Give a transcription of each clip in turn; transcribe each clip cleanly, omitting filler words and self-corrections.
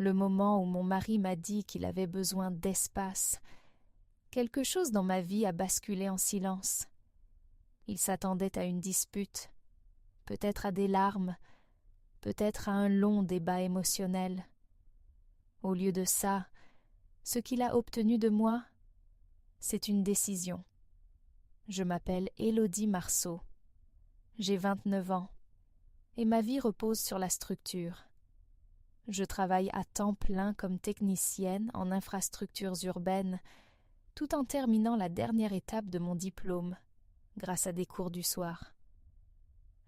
le moment où mon mari m'a dit qu'il avait besoin d'espace, quelque chose dans ma vie a basculé en silence. Il s'attendait à une dispute, peut-être à des larmes, peut-être à un long débat émotionnel. Au lieu de ça, ce qu'il a obtenu de moi, c'est une décision. Je m'appelle Élodie Marceau. J'ai 29 ans et ma vie repose sur la structure. Je travaille à temps plein comme technicienne en infrastructures urbaines, tout en terminant la dernière étape de mon diplôme, grâce à des cours du soir.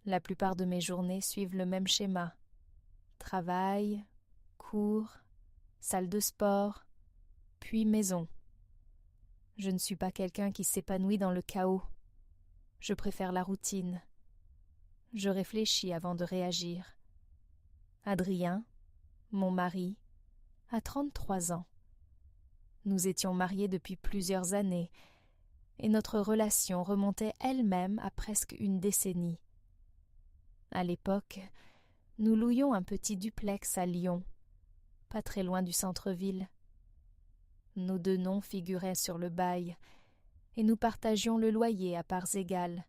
La plupart de mes journées suivent le même schéma. Travail, cours, salle de sport, puis maison. Je ne suis pas quelqu'un qui s'épanouit dans le chaos. Je préfère la routine. Je réfléchis avant de réagir. Adrien, mon mari, a 33 ans. Nous étions mariés depuis plusieurs années et notre relation remontait elle-même à presque une décennie. À l'époque, nous louions un petit duplex à Lyon, pas très loin du centre-ville. Nos deux noms figuraient sur le bail et nous partagions le loyer à parts égales,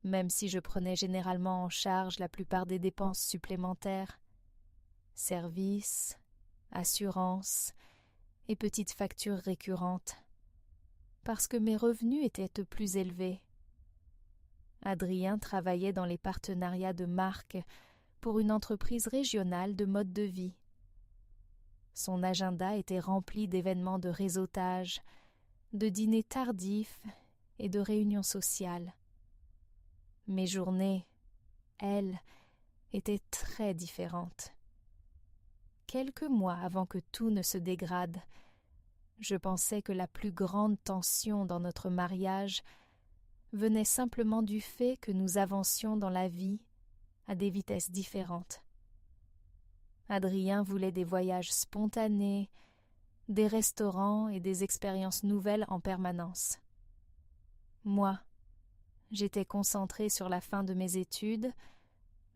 même si je prenais généralement en charge la plupart des dépenses supplémentaires, services, assurances et petites factures récurrentes, parce que mes revenus étaient plus élevés. Adrien travaillait dans les partenariats de marque pour une entreprise régionale de mode de vie. Son agenda était rempli d'événements de réseautage, de dîners tardifs et de réunions sociales. Mes journées, elles, étaient très différentes. Quelques mois avant que tout ne se dégrade, je pensais que la plus grande tension dans notre mariage venait simplement du fait que nous avancions dans la vie à des vitesses différentes. Adrien voulait des voyages spontanés, des restaurants et des expériences nouvelles en permanence. Moi, j'étais concentrée sur la fin de mes études,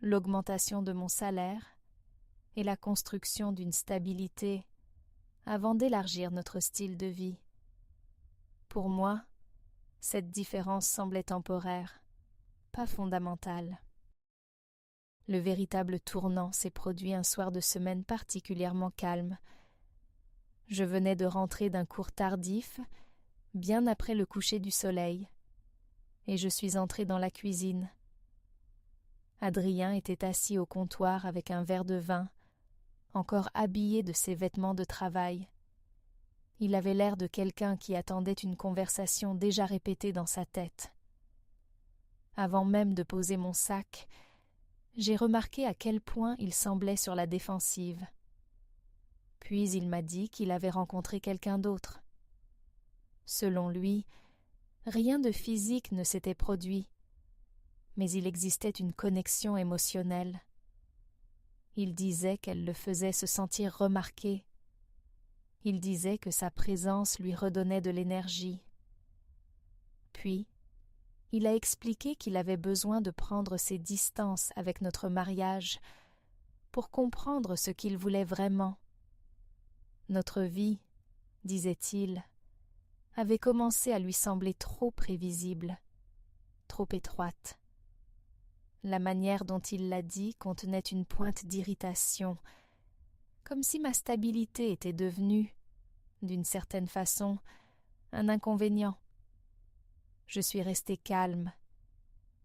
l'augmentation de mon salaire et la construction d'une stabilité avant d'élargir notre style de vie. Pour moi, cette différence semblait temporaire, pas fondamentale. Le véritable tournant s'est produit un soir de semaine particulièrement calme. Je venais de rentrer d'un cours tardif, bien après le coucher du soleil, et je suis entrée dans la cuisine. Adrien était assis au comptoir avec un verre de vin, encore habillé de ses vêtements de travail. Il avait l'air de quelqu'un qui attendait une conversation déjà répétée dans sa tête. Avant même de poser mon sac, j'ai remarqué à quel point il semblait sur la défensive. Puis il m'a dit qu'il avait rencontré quelqu'un d'autre. Selon lui, rien de physique ne s'était produit, mais il existait une connexion émotionnelle. Il disait qu'elle le faisait se sentir remarqué. Il disait que sa présence lui redonnait de l'énergie. Puis, il a expliqué qu'il avait besoin de prendre ses distances avec notre mariage pour comprendre ce qu'il voulait vraiment. Notre vie, disait-il, avait commencé à lui sembler trop prévisible, trop étroite. La manière dont il l'a dit contenait une pointe d'irritation, comme si ma stabilité était devenue, d'une certaine façon, un inconvénient. Je suis restée calme,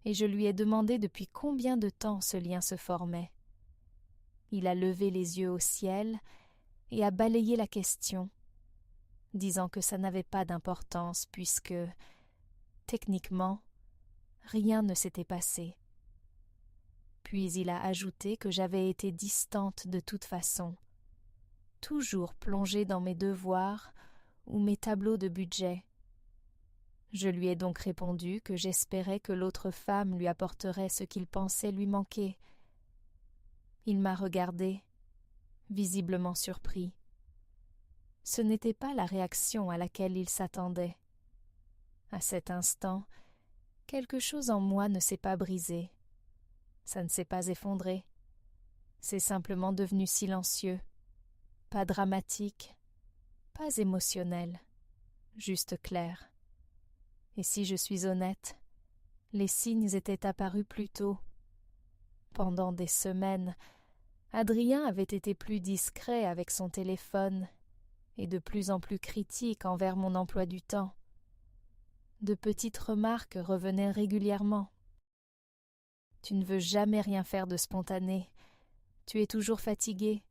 et je lui ai demandé depuis combien de temps ce lien se formait. Il a levé les yeux au ciel et a balayé la question, disant que ça n'avait pas d'importance puisque, techniquement, rien ne s'était passé. Puis il a ajouté que j'avais été distante de toute façon, toujours plongée dans mes devoirs ou mes tableaux de budget. Je lui ai donc répondu que j'espérais que l'autre femme lui apporterait ce qu'il pensait lui manquer. Il m'a regardé, visiblement surpris. Ce n'était pas la réaction à laquelle il s'attendait. À cet instant, quelque chose en moi ne s'est pas brisé. Ça ne s'est pas effondré. C'est simplement devenu silencieux. pas dramatique, pas émotionnel, juste clair. Et si je suis honnête, les signes étaient apparus plus tôt. Pendant des semaines, Adrien avait été plus discret avec son téléphone et de plus en plus critique envers mon emploi du temps. De petites remarques revenaient régulièrement. Tu ne veux jamais rien faire de spontané. Tu es toujours fatiguée.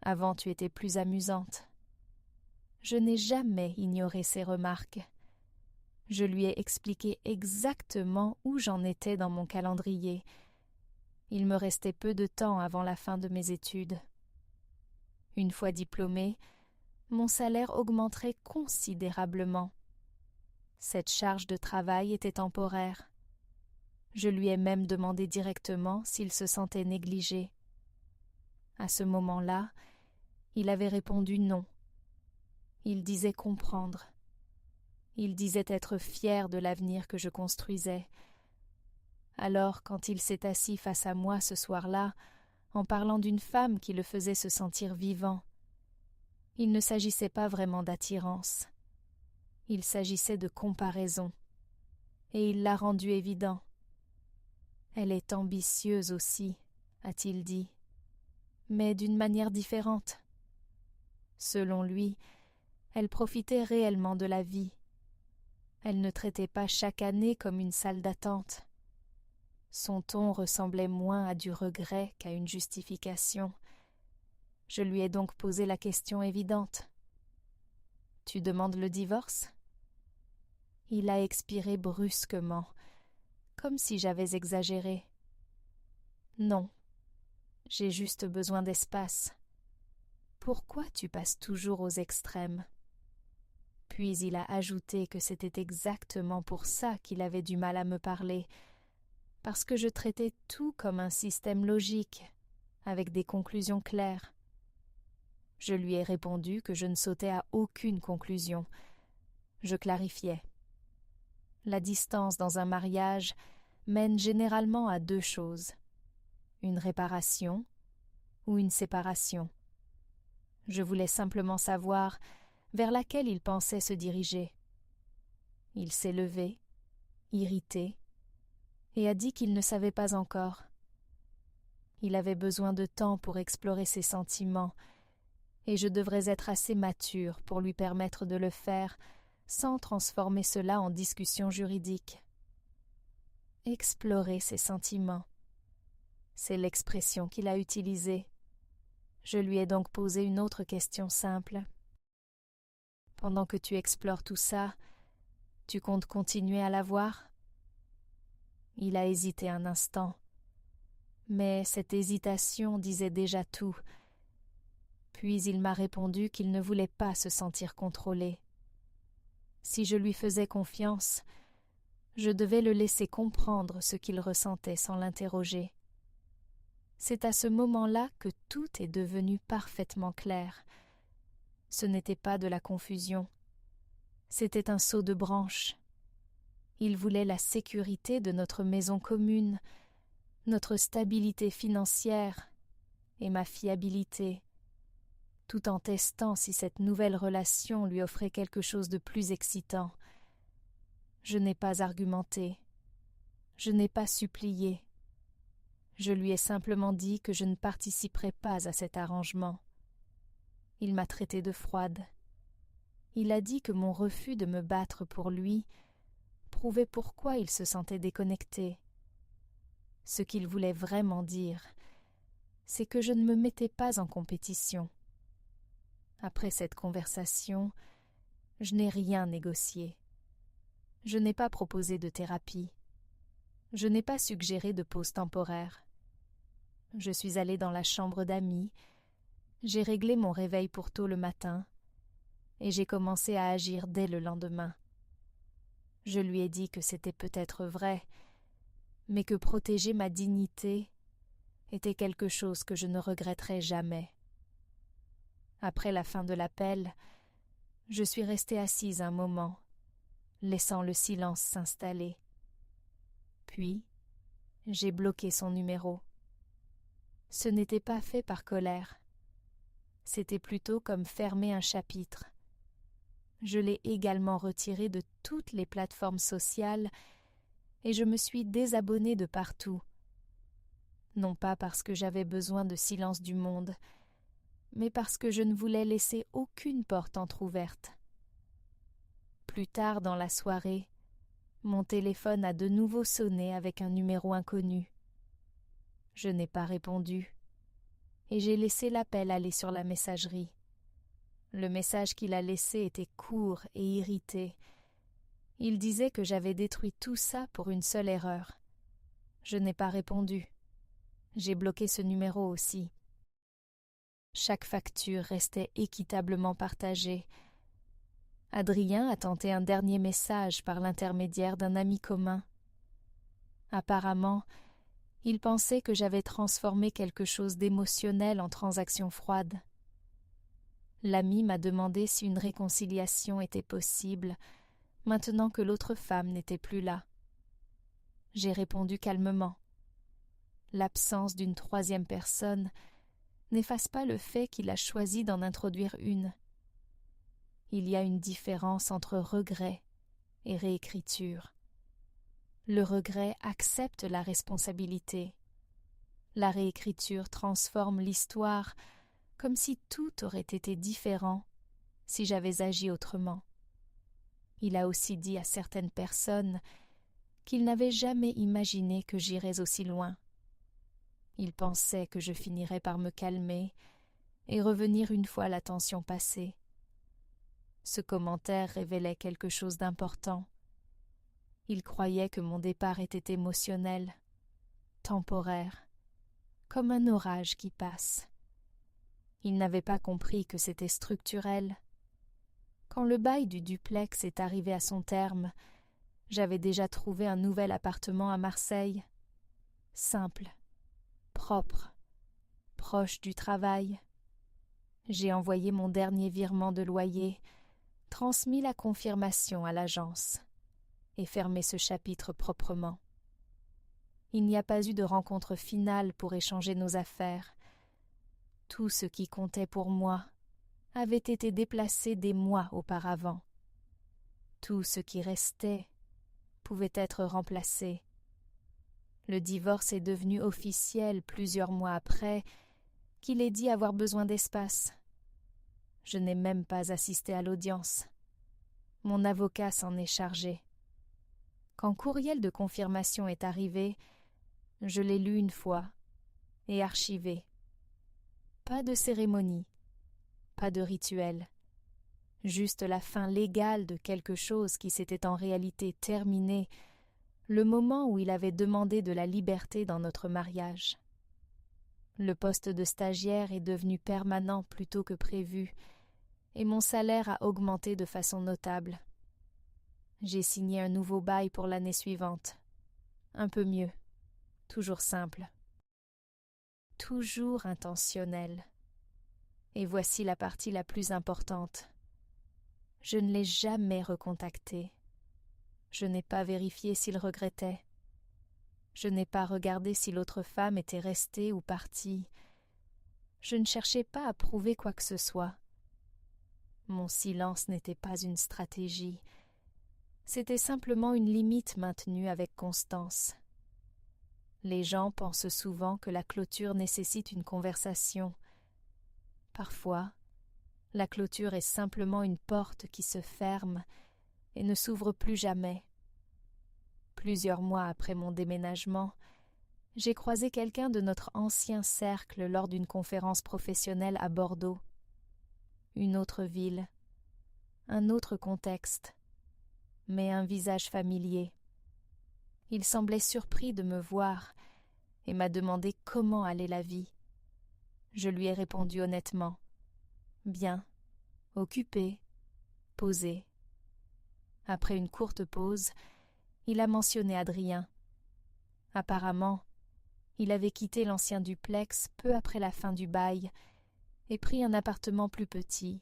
Avant, tu étais plus amusante. Je n'ai jamais ignoré ces remarques. Je lui ai expliqué exactement où j'en étais dans mon calendrier. Il me restait peu de temps avant la fin de mes études. Une fois diplômée, mon salaire augmenterait considérablement. Cette charge de travail était temporaire. Je lui ai même demandé directement s'il se sentait négligé. À ce moment-là, il avait répondu non. Il disait comprendre. Il disait être fier de l'avenir que je construisais. Alors, quand il s'est assis face à moi ce soir-là, en parlant d'une femme qui le faisait se sentir vivant, il ne s'agissait pas vraiment d'attirance. Il s'agissait de comparaison. Et il l'a rendu évident. Elle est ambitieuse aussi, a-t-il dit, mais d'une manière différente. Selon lui, elle profitait réellement de la vie. Elle ne traitait pas chaque année comme une salle d'attente. Son ton ressemblait moins à du regret qu'à une justification. Je lui ai donc posé la question évidente. « Tu demandes le divorce ?» Il a expiré brusquement, comme si j'avais exagéré. « Non, j'ai juste besoin d'espace. Pourquoi tu passes toujours aux extrêmes ?» Puis il a ajouté que c'était exactement pour ça qu'il avait du mal à me parler, parce que je traitais tout comme un système logique, avec des conclusions claires. Je lui ai répondu que je ne sautais à aucune conclusion. Je clarifiais. La distance dans un mariage mène généralement à deux choses, une réparation ou une séparation. Je voulais simplement savoir vers laquelle il pensait se diriger. Il s'est levé, irrité, et a dit qu'il ne savait pas encore. Il avait besoin de temps pour explorer ses sentiments, et je devrais être assez mature pour lui permettre de le faire sans transformer cela en discussion juridique. Explorer ses sentiments. C'est l'expression qu'il a utilisée. Je lui ai donc posé une autre question simple. Pendant que tu explores tout ça, tu comptes continuer à la voir ? Il a hésité un instant. Mais cette hésitation disait déjà tout. Puis il m'a répondu qu'il ne voulait pas se sentir contrôlé. Si je lui faisais confiance, je devais le laisser comprendre ce qu'il ressentait sans l'interroger. C'est à ce moment-là que tout est devenu parfaitement clair. Ce n'était pas de la confusion. C'était un saut de branche. Il voulait la sécurité de notre maison commune, notre stabilité financière et ma fiabilité, tout en testant si cette nouvelle relation lui offrait quelque chose de plus excitant. Je n'ai pas argumenté. Je n'ai pas supplié. Je lui ai simplement dit que je ne participerais pas à cet arrangement. Il m'a traitée de froide. Il a dit que mon refus de me battre pour lui prouvait pourquoi il se sentait déconnecté. Ce qu'il voulait vraiment dire, c'est que je ne me mettais pas en compétition. Après cette conversation, je n'ai rien négocié. Je n'ai pas proposé de thérapie. Je n'ai pas suggéré de pause temporaire. Je suis allée dans la chambre d'amis, j'ai réglé mon réveil pour tôt le matin, et j'ai commencé à agir dès le lendemain. Je lui ai dit que c'était peut-être vrai, mais que protéger ma dignité était quelque chose que je ne regretterais jamais. Après la fin de l'appel, je suis restée assise un moment, laissant le silence s'installer. Puis, j'ai bloqué son numéro. Ce n'était pas fait par colère. C'était plutôt comme fermer un chapitre. Je l'ai également retiré de toutes les plateformes sociales et je me suis désabonnée de partout. Non pas parce que j'avais besoin de silence du monde, mais parce que je ne voulais laisser aucune porte entr'ouverte. Plus tard dans la soirée, mon téléphone a de nouveau sonné avec un numéro inconnu. Je n'ai pas répondu, et j'ai laissé l'appel aller sur la messagerie. Le message qu'il a laissé était court et irrité. Il disait que j'avais détruit tout ça pour une seule erreur. Je n'ai pas répondu. J'ai bloqué ce numéro aussi. Chaque facture restait équitablement partagée. Adrien a tenté un dernier message par l'intermédiaire d'un ami commun. Apparemment, il pensait que j'avais transformé quelque chose d'émotionnel en transaction froide. L'ami m'a demandé si une réconciliation était possible, maintenant que l'autre femme n'était plus là. J'ai répondu calmement. L'absence d'une troisième personne n'efface pas le fait qu'il a choisi d'en introduire une. Il y a une différence entre regret et réécriture. Le regret accepte la responsabilité. La réécriture transforme l'histoire comme si tout aurait été différent si j'avais agi autrement. Il a aussi dit à certaines personnes qu'il n'avait jamais imaginé que j'irais aussi loin. Il pensait que je finirais par me calmer et revenir une fois la tension passée. Ce commentaire révélait quelque chose d'important. Il croyait que mon départ était émotionnel, temporaire, comme un orage qui passe. Il n'avait pas compris que c'était structurel. Quand le bail du duplex est arrivé à son terme, j'avais déjà trouvé un nouvel appartement à Marseille. Simple, propre, proche du travail. J'ai envoyé mon dernier virement de loyer, transmis la confirmation à l'agence et fermé ce chapitre proprement. Il n'y a pas eu de rencontre finale pour échanger nos affaires. Tout ce qui comptait pour moi avait été déplacé des mois auparavant. Tout ce qui restait pouvait être remplacé. Le divorce est devenu officiel plusieurs mois après qu'il ait dit avoir besoin d'espace. Je n'ai même pas assisté à l'audience. Mon avocat s'en est chargé. Quand courriel de confirmation est arrivé, je l'ai lu une fois et archivé. Pas de cérémonie, pas de rituel, juste la fin légale de quelque chose qui s'était en réalité terminé, le moment où il avait demandé de la liberté dans notre mariage. Le poste de stagiaire est devenu permanent plutôt que prévu, et mon salaire a augmenté de façon notable. J'ai signé un nouveau bail pour l'année suivante. Un peu mieux, toujours simple. Toujours intentionnel. Et voici la partie la plus importante. Je ne l'ai jamais recontacté. Je n'ai pas vérifié s'il regrettait. Je n'ai pas regardé si l'autre femme était restée ou partie. Je ne cherchais pas à prouver quoi que ce soit. Mon silence n'était pas une stratégie. C'était simplement une limite maintenue avec constance. Les gens pensent souvent que la clôture nécessite une conversation. Parfois, la clôture est simplement une porte qui se ferme et ne s'ouvre plus jamais. Plusieurs mois après mon déménagement, j'ai croisé quelqu'un de notre ancien cercle lors d'une conférence professionnelle à Bordeaux. Une autre ville, un autre contexte, mais un visage familier. Il semblait surpris de me voir et m'a demandé comment allait la vie. Je lui ai répondu honnêtement. Bien, occupé, posé. Après une courte pause, il a mentionné Adrien. Apparemment, il avait quitté l'ancien duplex peu après la fin du bail et pris un appartement plus petit,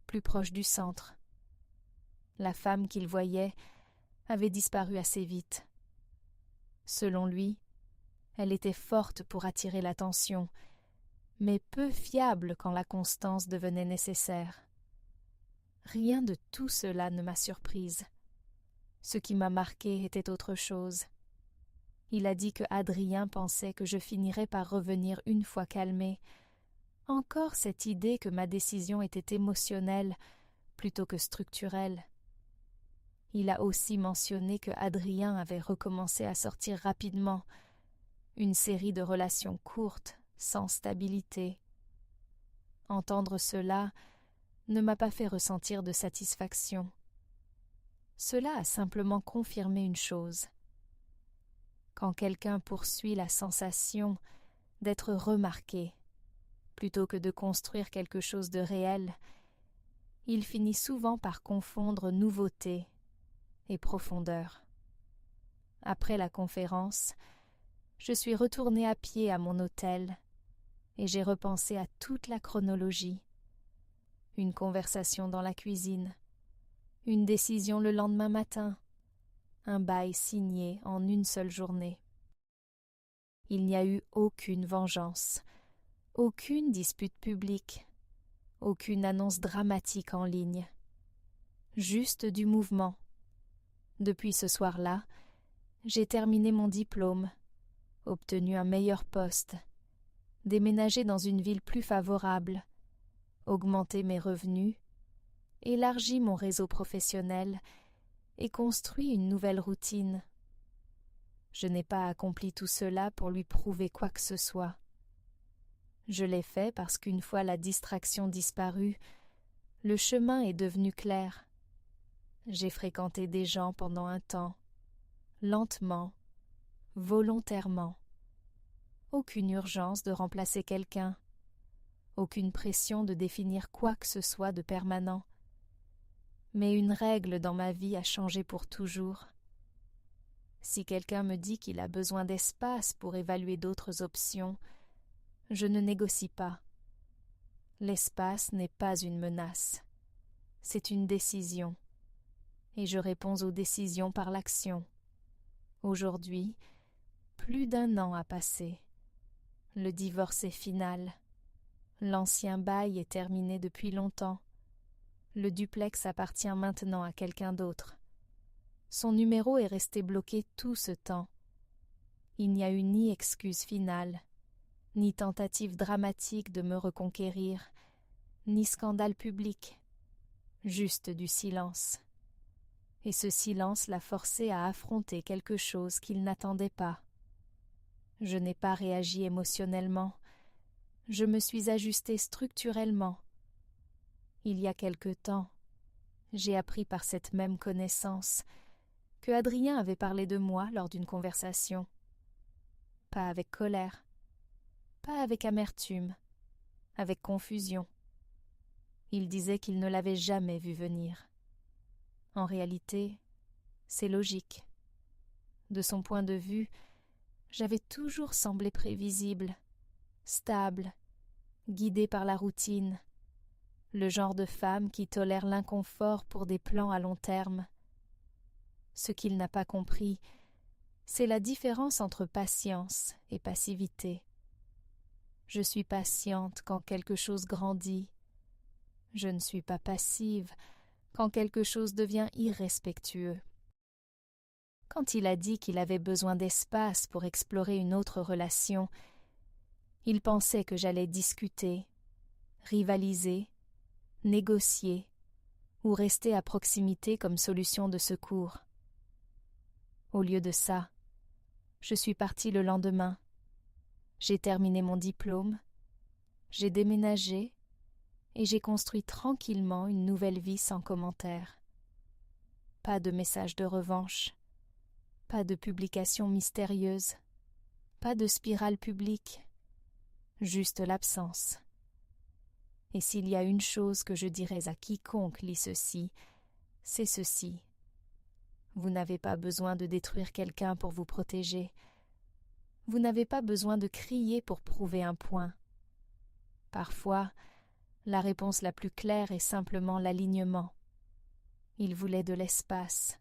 plus proche du centre. La femme qu'il voyait avait disparu assez vite. Selon lui, elle était forte pour attirer l'attention, mais peu fiable quand la constance devenait nécessaire. Rien de tout cela ne m'a surprise. Ce qui m'a marqué était autre chose. Il a dit que Adrien pensait que je finirais par revenir une fois calmée. Encore cette idée que ma décision était émotionnelle plutôt que structurelle. Il a aussi mentionné que Adrien avait recommencé à sortir rapidement, une série de relations courtes, sans stabilité. Entendre cela ne m'a pas fait ressentir de satisfaction. Cela a simplement confirmé une chose. Quand quelqu'un poursuit la sensation d'être remarqué, plutôt que de construire quelque chose de réel, il finit souvent par confondre nouveauté et profondeur. Après la conférence, je suis retournée à pied à mon hôtel et j'ai repensé à toute la chronologie. Une conversation dans la cuisine, une décision le lendemain matin, un bail signé en une seule journée. Il n'y a eu aucune vengeance, aucune dispute publique, aucune annonce dramatique en ligne. Juste du mouvement. Depuis ce soir-là, j'ai terminé mon diplôme, obtenu un meilleur poste, déménagé dans une ville plus favorable, augmenté mes revenus, élargi mon réseau professionnel et construit une nouvelle routine. Je n'ai pas accompli tout cela pour lui prouver quoi que ce soit. Je l'ai fait parce qu'une fois la distraction disparue, le chemin est devenu clair. J'ai fréquenté des gens pendant un temps, lentement, volontairement. Aucune urgence de remplacer quelqu'un, aucune pression de définir quoi que ce soit de permanent. Mais une règle dans ma vie a changé pour toujours. Si quelqu'un me dit qu'il a besoin d'espace pour évaluer d'autres options, je ne négocie pas. L'espace n'est pas une menace, c'est une décision. Et je réponds aux décisions par l'action. Aujourd'hui, plus d'1 an a passé. Le divorce est final. L'ancien bail est terminé depuis longtemps. Le duplex appartient maintenant à quelqu'un d'autre. Son numéro est resté bloqué tout ce temps. Il n'y a eu ni excuse finale, ni tentative dramatique de me reconquérir, ni scandale public. Juste du silence. Et ce silence l'a forcé à affronter quelque chose qu'il n'attendait pas. Je n'ai pas réagi émotionnellement, je me suis ajustée structurellement. Il y a quelque temps, j'ai appris par cette même connaissance que Adrien avait parlé de moi lors d'une conversation. Pas avec colère, pas avec amertume, avec confusion. Il disait qu'il ne l'avait jamais vu venir. En réalité, c'est logique. De son point de vue, j'avais toujours semblé prévisible, stable, guidée par la routine, le genre de femme qui tolère l'inconfort pour des plans à long terme. Ce qu'il n'a pas compris, c'est la différence entre patience et passivité. Je suis patiente quand quelque chose grandit. Je ne suis pas passive quand quelque chose devient irrespectueux. Quand il a dit qu'il avait besoin d'espace pour explorer une autre relation, il pensait que j'allais discuter, rivaliser, négocier ou rester à proximité comme solution de secours. Au lieu de ça, je suis partie le lendemain. J'ai terminé mon diplôme, j'ai déménagé et j'ai construit tranquillement une nouvelle vie sans commentaire. Pas de message de revanche, pas de publication mystérieuse, pas de spirale publique, juste l'absence. Et s'il y a une chose que je dirais à quiconque lit ceci, c'est ceci. Vous n'avez pas besoin de détruire quelqu'un pour vous protéger. Vous n'avez pas besoin de crier pour prouver un point. Parfois, la réponse la plus claire est simplement l'alignement. Il voulait de l'espace.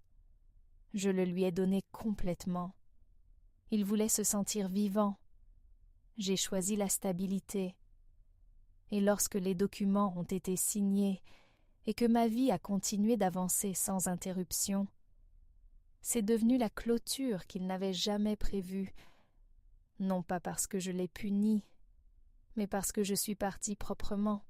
Je le lui ai donné complètement. Il voulait se sentir vivant. J'ai choisi la stabilité, Et lorsque les documents ont été signés et que ma vie a continué d'avancer sans interruption, c'est devenu la clôture qu'il n'avait jamais prévue, non pas parce que je l'ai puni, mais parce que je suis partie proprement.